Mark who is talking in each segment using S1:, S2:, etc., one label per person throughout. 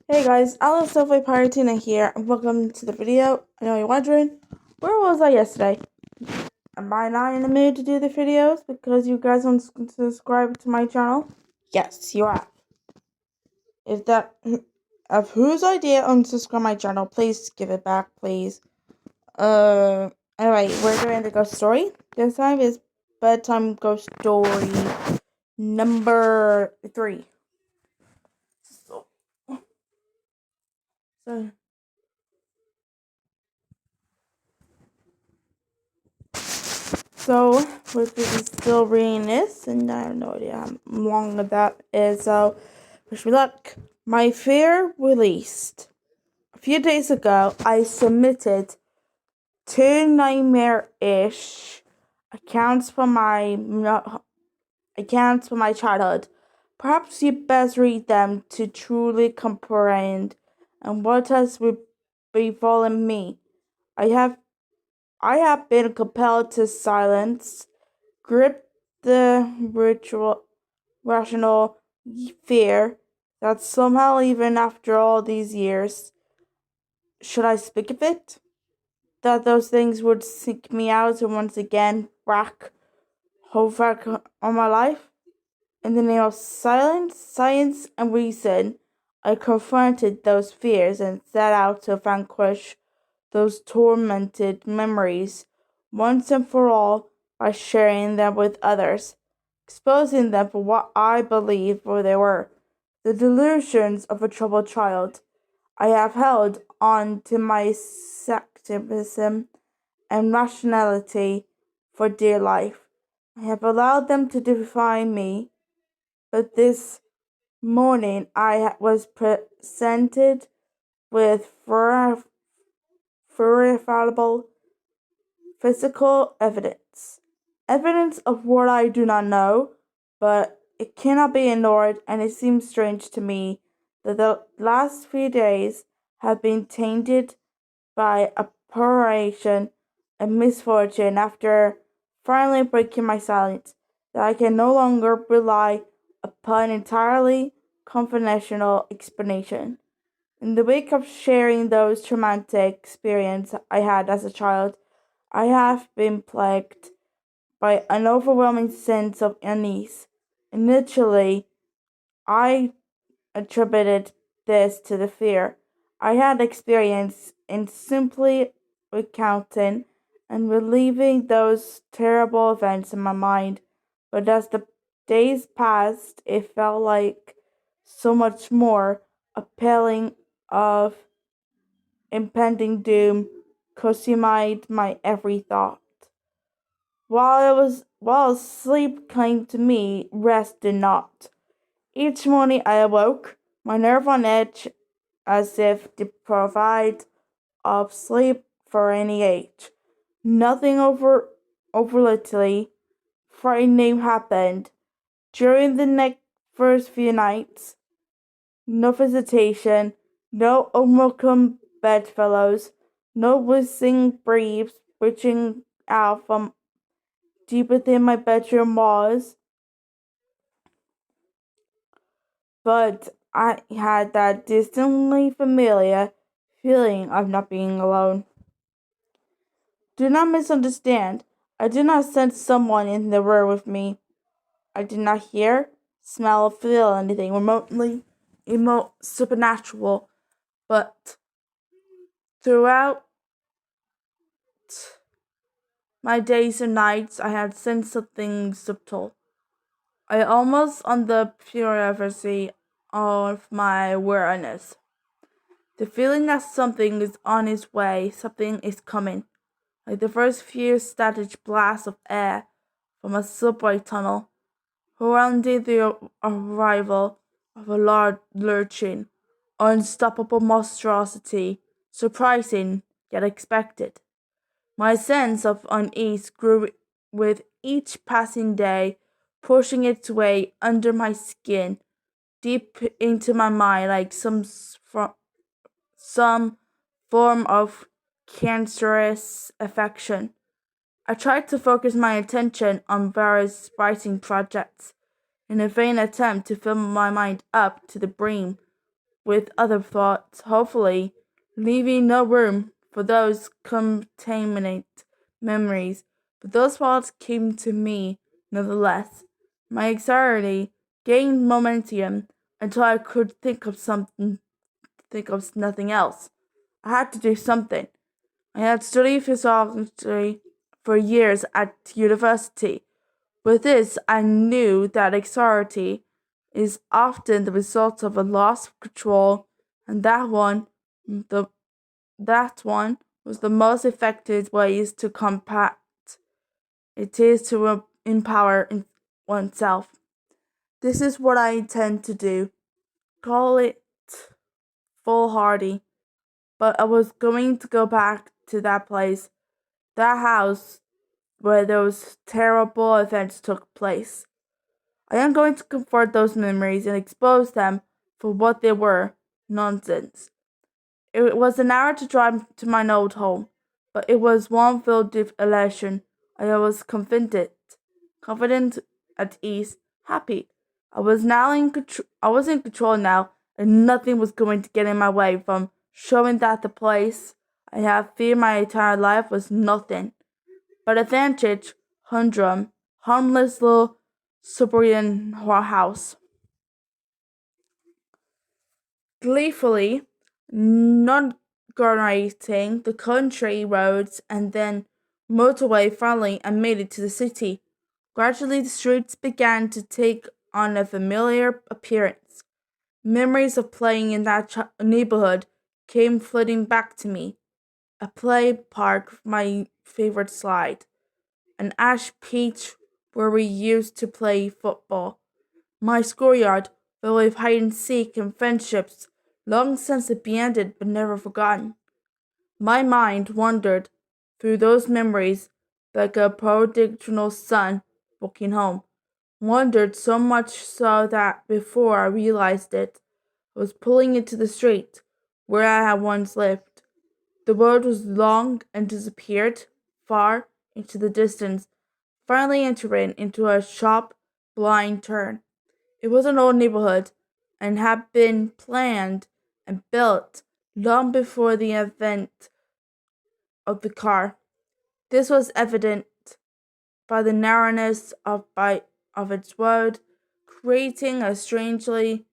S1: Hey guys, Alice Sophie Piratina here, and welcome to the video. I know you're wondering, where was I yesterday? Am I not in the mood to do the videos because you guys don't subscribe to my channel? Yes, you are. If that of whose idea unsubscribe my channel, please give it back, please. Anyway, we're doing the ghost story. This time is bedtime ghost story number 3. So So, we're still reading this, and I have no idea how long that is, so wish me luck. My fear released. A few days ago, I submitted 2 nightmare-ish accounts for my childhood. Perhaps you best read them to truly comprehend and what has befallen me. I have been compelled to silence, grip the rational fear that somehow, even after all these years, should I speak of it? That those things would seek me out and once again wreak havoc on my life? In the name of silence, science, and reason, I confronted those fears and set out to vanquish those tormented memories once and for all by sharing them with others, exposing them for what I believed they were, the delusions of a troubled child. I have held on to my skepticism and rationality for dear life. I have allowed them to define me, but this morning I was presented with verifiable physical evidence. Evidence of what I do not know, but it cannot be ignored, and it seems strange to me that the last few days have been tainted by apparition and misfortune after finally breaking my silence, that I can no longer rely upon entirely conventional explanation. In the wake of sharing those traumatic experiences I had as a child, I have been plagued by an overwhelming sense of unease. Initially, I attributed this to the fear I had experienced in simply recounting and reliving those terrible events in my mind, but as the days passed, it felt like so much more appalling of impending doom consumed my every thought. While sleep came to me, rest did not. Each morning I awoke, my nerve on edge, as if deprived of sleep for any age. Nothing overtly frightening happened during the next first few nights. No visitation, no unwelcome bedfellows, no whistling breeze reaching out from deep within my bedroom walls, but I had that distantly familiar feeling of not being alone. Do not misunderstand. I did not sense someone in the room with me. I did not hear, smell, or feel anything remotely supernatural, but throughout my days and nights, I had sensed something subtle. I almost on the periphery of my awareness. The feeling that something is on its way, something is coming, like the first few static blasts of air from a subway tunnel, heralding the arrival of a large, lurching, unstoppable monstrosity, surprising yet expected. My sense of unease grew with each passing day, pushing its way under my skin, deep into my mind like some form of cancerous affection. I tried to focus my attention on various writing projects in a vain attempt to fill my mind up to the brim with other thoughts, hopefully leaving no room for those contaminate memories. But those thoughts came to me nonetheless. My anxiety gained momentum until I could think of nothing else. I had to do something. I had studied physiology for years at university. With this, I knew that anxiety is often the result of a loss of control, and the that one was the most effective ways to combat it is to empower oneself. This is what I intend to do. Call it foolhardy, but I was going to go back to that place, that house where those terrible events took place. I am going to confront those memories and expose them for what they were, nonsense. It was an hour to drive to my old home, but it was one filled with elation. I was confident, at ease, happy. I was now in control. I was in control now, and nothing was going to get in my way from showing that the place I have feared my entire life was nothing but a vantage humdrum, harmless little suburban house. Gleefully inaugurating the country roads and then motorway finally I made it to the city. Gradually the streets began to take on a familiar appearance. Memories of playing in that neighborhood came flooding back to me. A play park, my favorite slide, an ash pitch where we used to play football, my schoolyard, filled with hide and seek and friendships, long since abandoned but never forgotten. My mind wandered through those memories like a prodigal son walking home. Wandered so much so that before I realized it, I was pulling into the street where I had once lived. The road was long and disappeared far into the distance, finally entering into a sharp, blind turn. It was an old neighborhood and had been planned and built long before the advent of the car. This was evident by the narrowness of its road, creating a strangely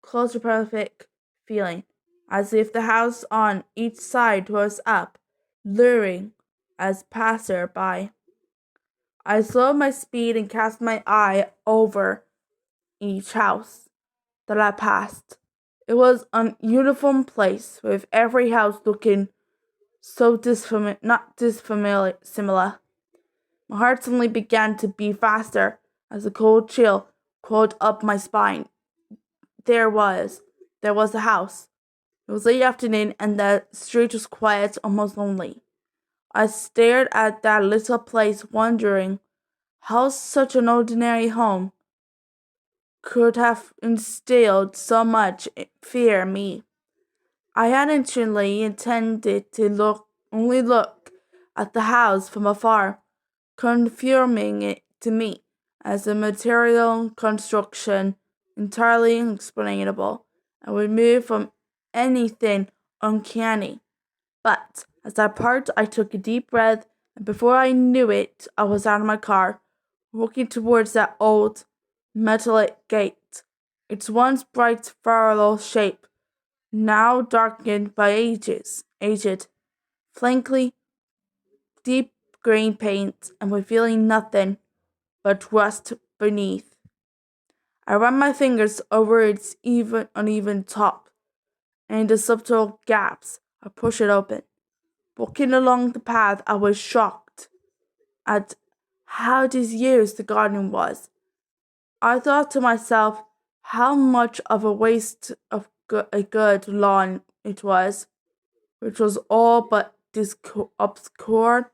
S1: claustrophobic feeling, as if the house on each side was up, luring as passer-by. I slowed my speed and cast my eye over each house that I passed. It was an uniform place, with every house looking so similar. My heart suddenly began to beat faster as a cold chill crawled up my spine. There was, there was the house. It was late afternoon and the street was quiet, almost lonely. I stared at that little place, wondering how such an ordinary home could have instilled so much fear in me. I had initially intended to only look at the house from afar, confirming it to me as a material construction entirely unexplainable and removed from anything uncanny. But as I parked, I took a deep breath, and before I knew it, I was out of my car, walking towards that old metallic gate, its once bright spiral shape now darkened by aged, flankly deep green paint and revealing nothing but rust beneath. I ran my fingers over its uneven top, and in the subtle gaps I pushed it open. Walking along the path, I was shocked at how disused the garden was. I thought to myself how much of a waste of a good lawn it was, which was all but obscured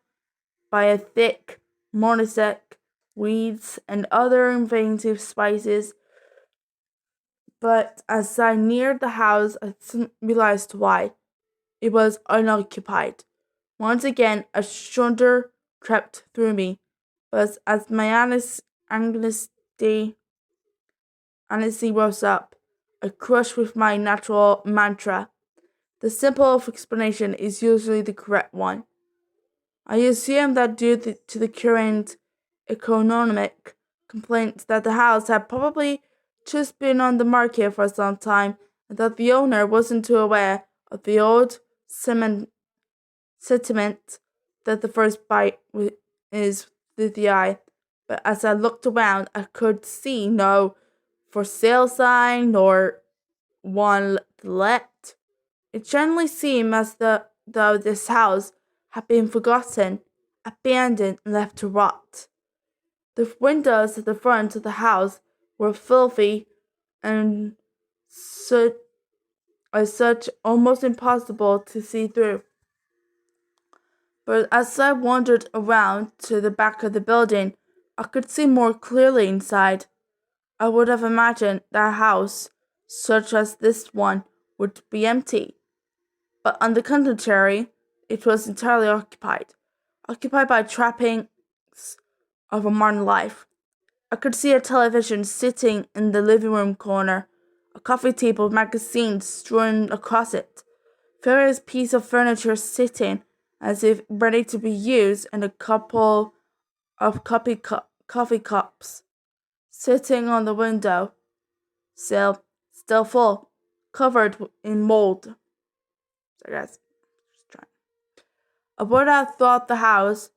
S1: by a thick mosaic, weeds, and other invasive spices. But as I neared the house, I realized why. It was unoccupied. Once again, a shudder crept through me, but as my honesty rose up, I crush with my natural mantra. The simple explanation is usually the correct one. I assume that due to the current economic complaints that the house had probably just been on the market for some time and that the owner wasn't too aware of the old sentiment that the first bite is with the eye. But as I looked around, I could see no for sale sign nor one let. It generally seemed as though this house had been forgotten, abandoned, and left to rot. The windows at the front of the house were filthy and such almost impossible to see through. But as I wandered around to the back of the building, I could see more clearly inside. I would have imagined that a house, such as this one, would be empty. But on the contrary, it was entirely occupied by trappings of a modern life. I could see a television sitting in the living room corner, a coffee table with magazines strewn across it, various pieces of furniture sitting as if ready to be used, and a couple of coffee cups sitting on the window sill, still full, covered in mold. I guess. I would have thought the house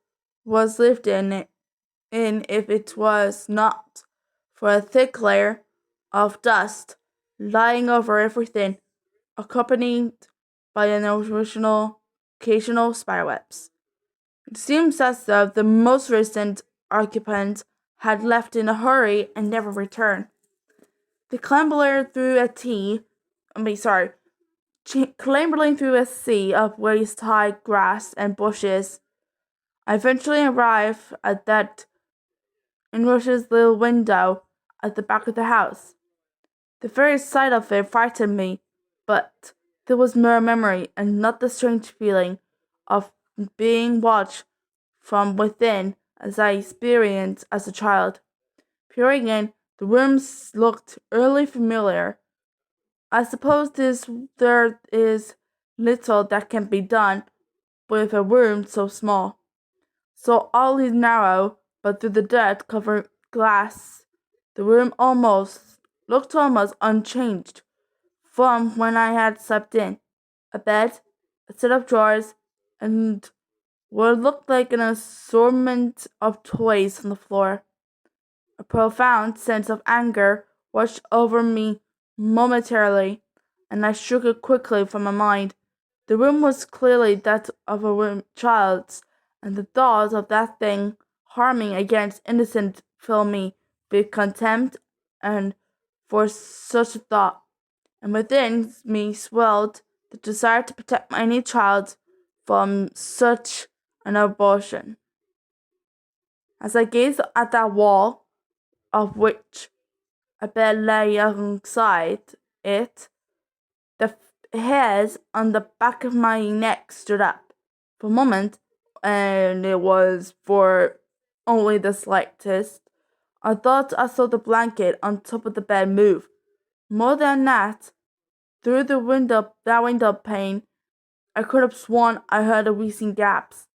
S1: was lived in if it was not for a thick layer of dust lying over everything, accompanied by an occasional spiderwebs. It seems as though the most recent occupant had left in a hurry and never returned. The clambering through a clambering through a sea of waist-high grass and bushes, I eventually arrived at that inrush's little window at the back of the house. The very sight of it frightened me, but there was mere memory and not the strange feeling of being watched from within as I experienced as a child. Peering in, the rooms looked eerily familiar. I suppose there is little that can be done with a room so small, so oddly narrow, but through the dirt-covered glass, the room looked almost unchanged from when I had slept in. A bed, a set of drawers, and what looked like an assortment of toys on the floor. A profound sense of anger washed over me momentarily, and I shook it quickly from my mind. The room was clearly that of a child's, and the thought of that thing harming against innocent filled me with contempt and for such a thought, and within me swelled the desire to protect any child from such an abortion. As I gazed at that wall, of which a bed lay alongside it, the hairs on the back of my neck stood up. For a moment, and it was for only the slightest, I thought I saw the blanket on top of the bed move. More than that, through that window pane, I could have sworn I heard a wheezing gasp.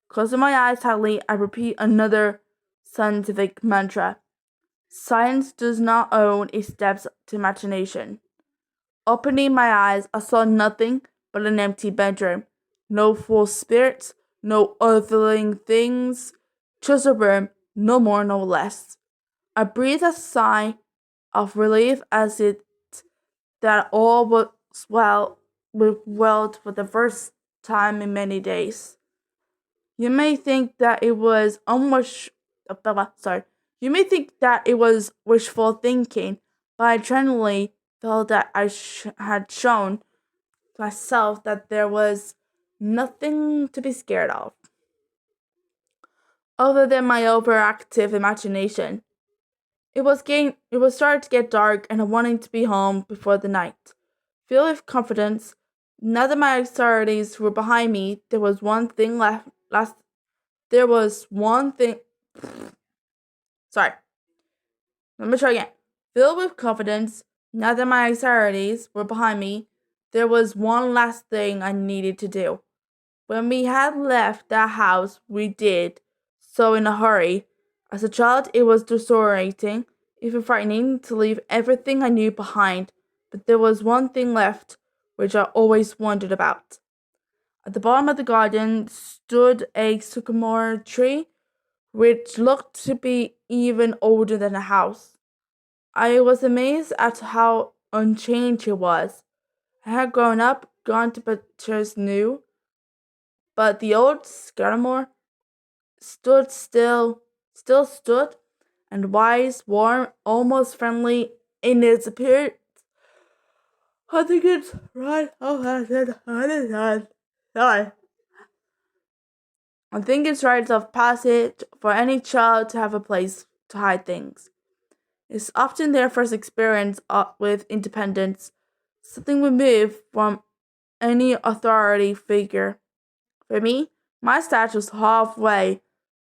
S1: Closing my eyes tightly, I repeat another scientific mantra. Science does not own its depths to imagination. Opening my eyes, I saw nothing but an empty bedroom. No false spirits, no earthling things, just a room, no more, no less. I breathed a sigh of relief as it that all was well for the first time in many days. You may think that it was You may think that it was wishful thinking, but I genuinely felt that I had shown myself that there was nothing to be scared of, other than my overactive imagination. It was starting to get dark, and I wanted to be home before the night. Filled with confidence, now that my anxieties were behind me, there was one thing left. There was one thing. Sorry. Let me try again. Filled with confidence, Now that my anxieties were behind me, there was one last thing I needed to do. When we had left that house, we did so in a hurry. As a child, it was disorientating, even frightening to leave everything I knew behind. But there was one thing left, which I always wondered about. At the bottom of the garden stood a sycamore tree, which looked to be even older than the house. I was amazed at how unchanged it was. I had grown up, gone to pictures new, but the old sycamore still stood, and wise, warm, almost friendly in its appearance. I think it's right. Sorry. I think it's rites of passage for any child to have a place to hide things. It's often their first experience with independence, something removed from any authority figure. For me, my stage was halfway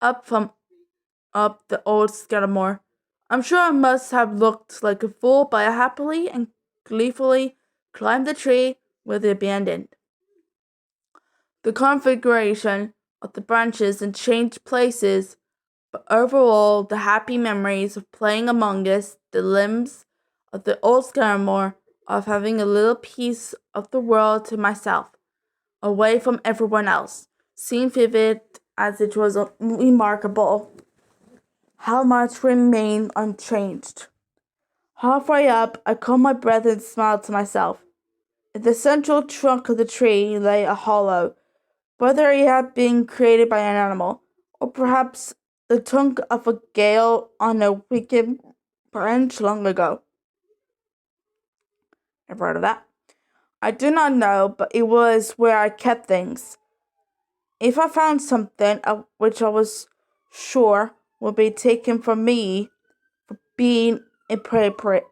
S1: up from up the old Scudamore. I'm sure I must have looked like a fool, but I happily and gleefully climbed the tree with it abandoned. The configuration of the branches and changed places, but overall the happy memories of playing among us, the limbs of the old Scaramore, of having a little piece of the world to myself, away from everyone else, seemed vivid as it was remarkable how much remained unchanged. Halfway up, I caught my breath and smiled to myself. In the central trunk of the tree lay a hollow, whether it had been created by an animal, or perhaps the tongue of a gale on a wicked branch long ago. Never heard of that. I do not know, but it was where I kept things. If I found something of which I was sure would be taken from me for being inappropriate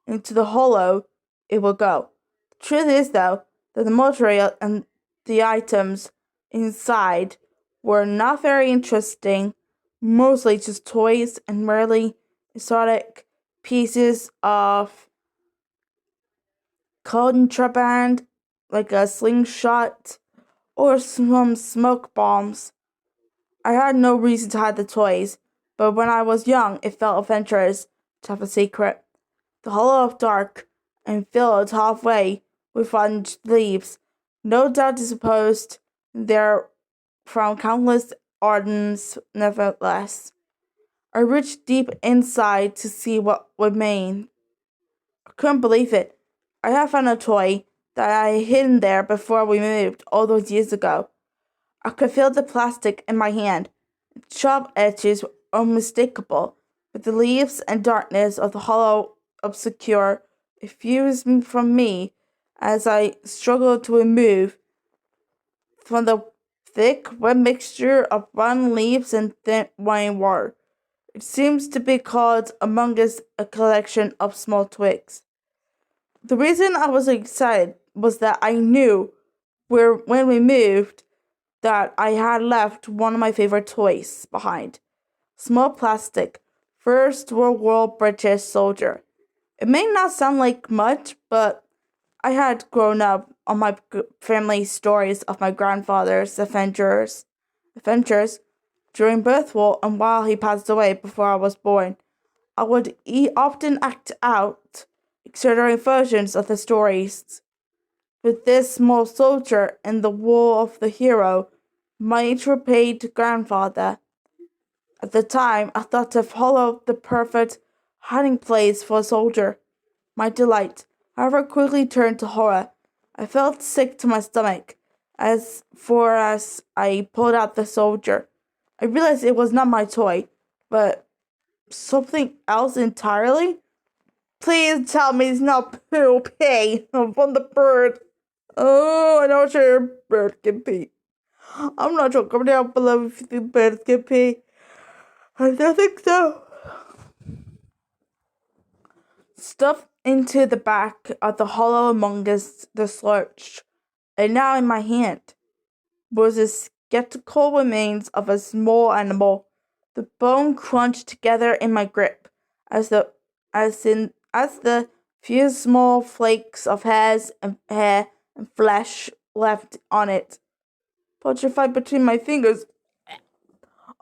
S1: into the hollow, it will go. The truth is, though, that the material and the items inside were not very interesting, mostly just toys and merely exotic pieces of contraband, like a slingshot or some smoke bombs. I had no reason to hide the toys, but when I was young, it felt adventurous to have a secret. The hollow of dark and filled halfway with rotten leaves, no doubt disposed there from countless ardents, nevertheless. I reached deep inside to see what remained. I couldn't believe it. I had found a toy that I had hidden there before we moved all those years ago. I could feel the plastic in my hand. Its sharp edges were unmistakable, but the leaves and darkness of the hollow obscure diffused from me as I struggled to remove from the thick, wet mixture of rotten leaves and thin wine water. It seems to be called among us a collection of small twigs. The reason I was excited was that I knew when we moved that I had left one of my favorite toys behind. Small plastic, First World War British soldier. It may not sound like much, but I had grown up on my family stories of my grandfather's adventures during birth war and while he passed away before I was born. I would often act out extraordinary versions of the stories. With this small soldier in the role of the hero, my intrepid grandfather. At the time, I thought to follow the perfect hiding place for a soldier. My delight, however, quickly turned to horror. I felt sick to my stomach as I pulled out the soldier. I realized it was not my toy, but something else entirely. Please tell me it's not Poopy from the bird. Oh, I know sure your bird can pee. I'm not sure. Comment down below if you think birds can pee. I don't think so. Stuffed into the back of the hollow among us, the slurch, and now in my hand, was the skeletal remains of a small animal. The bone crunched together in my grip, as as the few small flakes of hair and flesh left on it. Petrified between my fingers,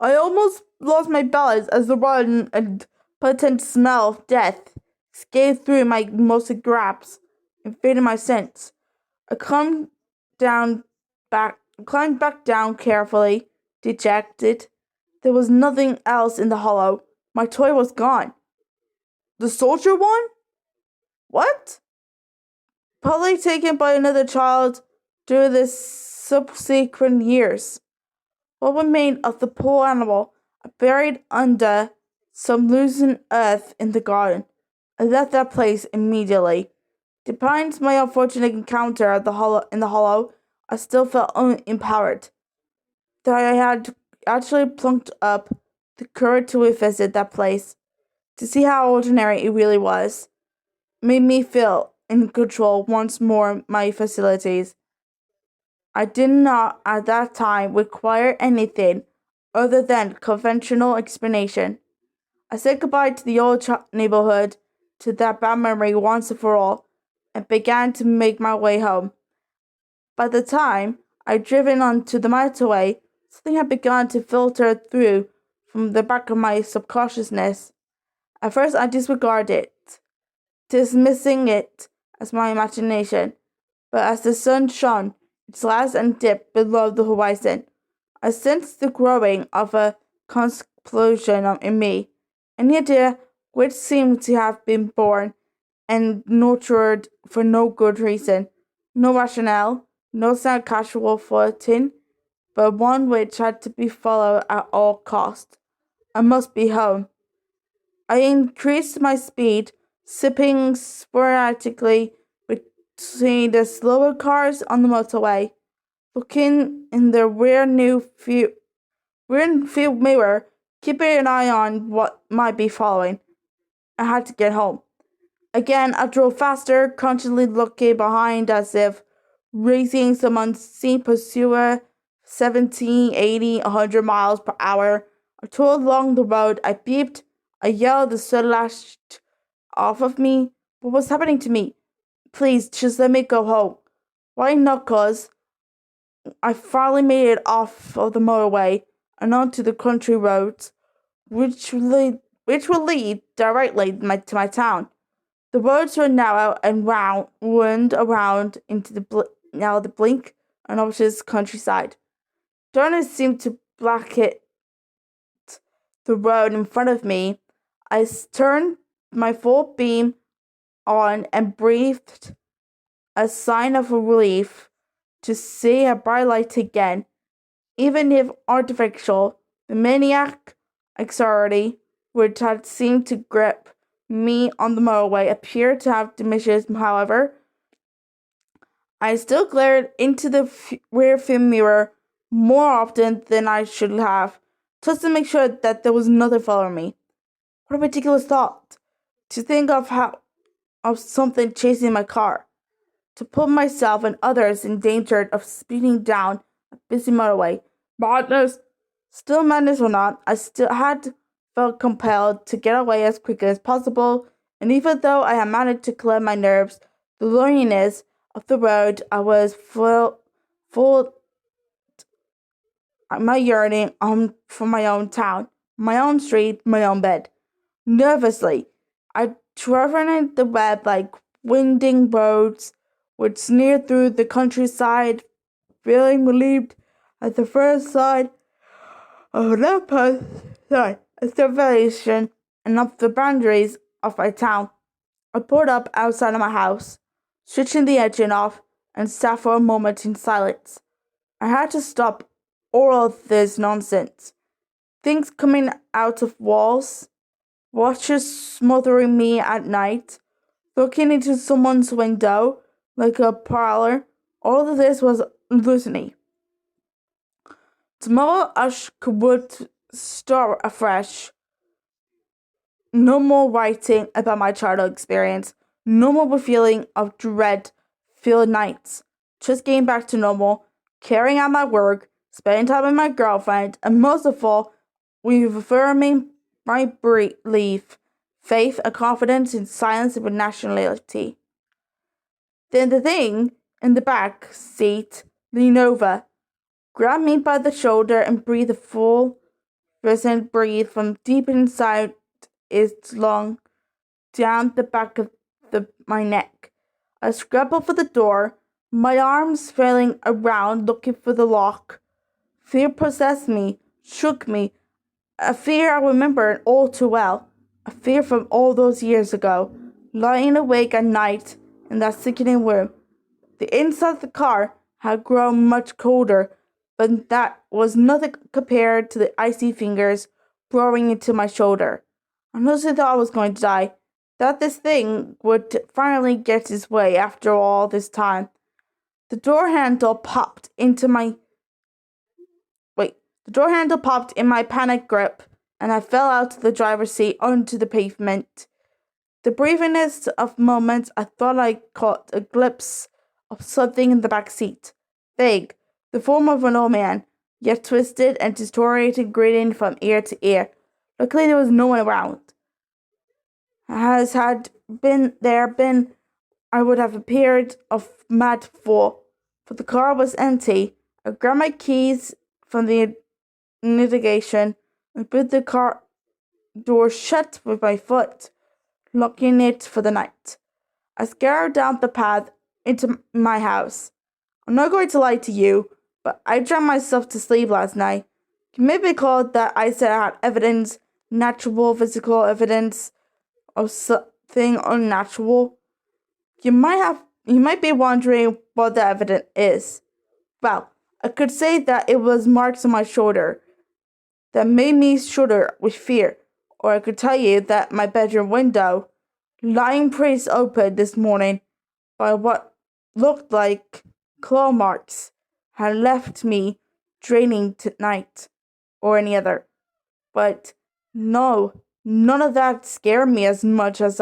S1: I almost lost my balance as the rotten and potent smell of death scathed through my muscled grasp, invading my sense. I down back climbed back down carefully, dejected. There was nothing else in the hollow. My toy was gone. The soldier one? What? Probably taken by another child during the subsequent years. What remained of the poor animal I buried under some loosened earth in the garden. I left that place immediately. Despite my unfortunate encounter at in the hollow, I still felt empowered. That I had actually plucked up the courage to revisit that place, to see how ordinary it really was, made me feel in control once more of my facilities. I did not at that time require anything other than conventional explanation. I said goodbye to the old neighborhood, to that bad memory once and for all, and began to make my way home. By the time I'd driven onto the motorway, something had begun to filter through from the back of my subconsciousness. At first, I disregarded it, dismissing it as my imagination, but as the sun shone its last and dipped below the horizon, I sensed the growing of a explosion in me, an idea which seemed to have been born and nurtured for no good reason, no rationale, no sound casual footing, but one which had to be followed at all cost. I must be home. I increased my speed, sipping sporadically between the slower cars on the motorway, looking in the rear view mirror, keeping an eye on what might be following. I had to get home. Again, I drove faster, consciously looking behind as if racing some unseen pursuer, 70, 80, 100 miles per hour. I tore along the road. I beeped. I yelled. The sun lashed off of me. What was happening to me? Please, just let me go home. Why not, cuz? I finally made it off of the motorway and onto the country roads, which will lead directly to my town. The roads were narrow and wound around into now the blink and obvious countryside. Darkness seemed to blanket the road in front of me. I turned my full beam on and breathed a sign of relief to see a bright light again. Even if artificial, the maniac anxiety which had seemed to grip me on the motorway appeared to have diminished. However, I still glared into the rear view mirror more often than I should have, just to make sure that there was nothing following me. What a ridiculous thought! To think of something chasing my car, to put myself and others in danger of speeding down a busy motorway. Madness! Still madness or not, I still had felt compelled to get away as quickly as possible, and even though I had managed to clear my nerves, the loneliness of the road I was full my yearning for my own town, my own street, my own bed. Nervously, I traversed the web like winding roads which sneered through the countryside, feeling relieved at the first sight of that a surveyation and of the boundaries of my town. I pulled up outside of my house, switching the engine off, and sat for a moment in silence. I had to stop all of this nonsense. Things coming out of walls, watchers smothering me at night, looking into someone's window like a prowler. All of this was hallucinating. Tomorrow I would start afresh. No more writing about my childhood experience. No more feeling of dread-filled nights. Just getting back to normal, carrying out my work, spending time with my girlfriend, and most of all, reaffirming my belief faith, a confidence in silence and nationality. Then the thing in the back seat leaned over, grabbed me by the shoulder, and breathed a full, resonant breath from deep inside its lung down the back of my neck. I scrambled for the door, my arms flailing around looking for the lock. Fear possessed me, shook me, a fear I remembered all too well, a fear from all those years ago, lying awake at night in that sickening room. The inside of the car had grown much colder, but that was nothing compared to the icy fingers burrowing into my shoulder. I honestly thought I was going to die, that this thing would finally get its way after all this time. The door handle popped into my The door handle popped in my panic grip, and I fell out of the driver's seat onto the pavement. The briefest of moments, I thought I caught a glimpse of something in the back seat. Vague, the form of an old man, yet twisted and distorted, grinning from ear to ear. Luckily, there was no one around. As had been, I would have appeared a mad fool, for the car was empty. I grabbed my keys from the navigation and put the car door shut with my foot, locking it for the night. I scurried down the path into my house. I'm not going to lie to you, but I drank myself to sleep last night. You may recall that I said I had evidence, natural physical evidence of something unnatural. You might be wondering what the evidence is. Well, I could say that it was marks on my shoulder that made me shudder with fear, or I could tell you that my bedroom window, lying pretty open this morning by what looked like claw marks, had left me draining tonight, or any other. But no, none of that scared me as much as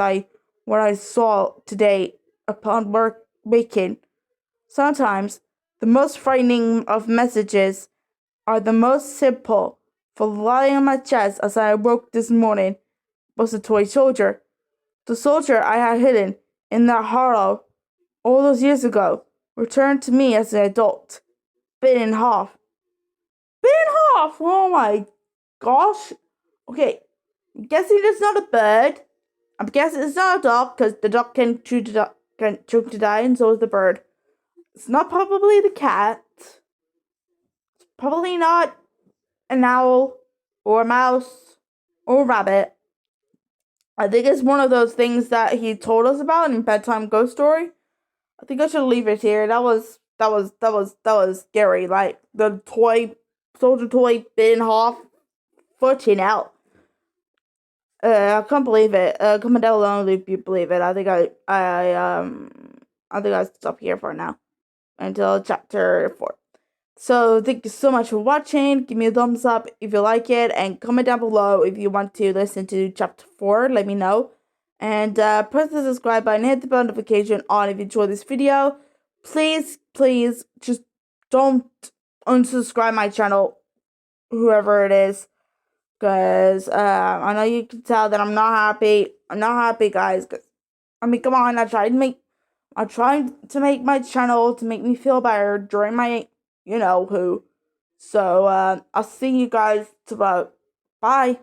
S1: what I saw today upon waking. Sometimes the most frightening of messages are the most simple. For lying on my chest as I awoke this morning was a toy soldier. The soldier I had hidden in that hollow all those years ago returned to me as an adult, bitten in half. Bitten in half! Oh my gosh. Okay, I'm guessing it's not a bird. I'm guessing it's not a dog, because the dog can choke to die, and so is the bird. It's not probably the cat. It's probably not an owl, or a mouse, or a rabbit. I think it's one of those things that he told us about in Bedtime Ghost Story. I think I should leave it here. That was scary. Like the soldier toy bit in half. Footing out. I can't believe it. Comment down below if you believe it. I think I stop here for now until chapter 4. So thank you so much for watching. Give me a thumbs up if you like it, and comment down below if you want to listen to chapter 4. Let me know. And press the subscribe button, hit the bell notification on if you enjoyed this video. Please, just don't unsubscribe my channel, whoever it is. Because I know you can tell that I'm not happy. I'm not happy, guys. Cause, I mean, come on. I tried to make my channel to make me feel better during my you know who. So, I'll see you guys tomorrow. Bye.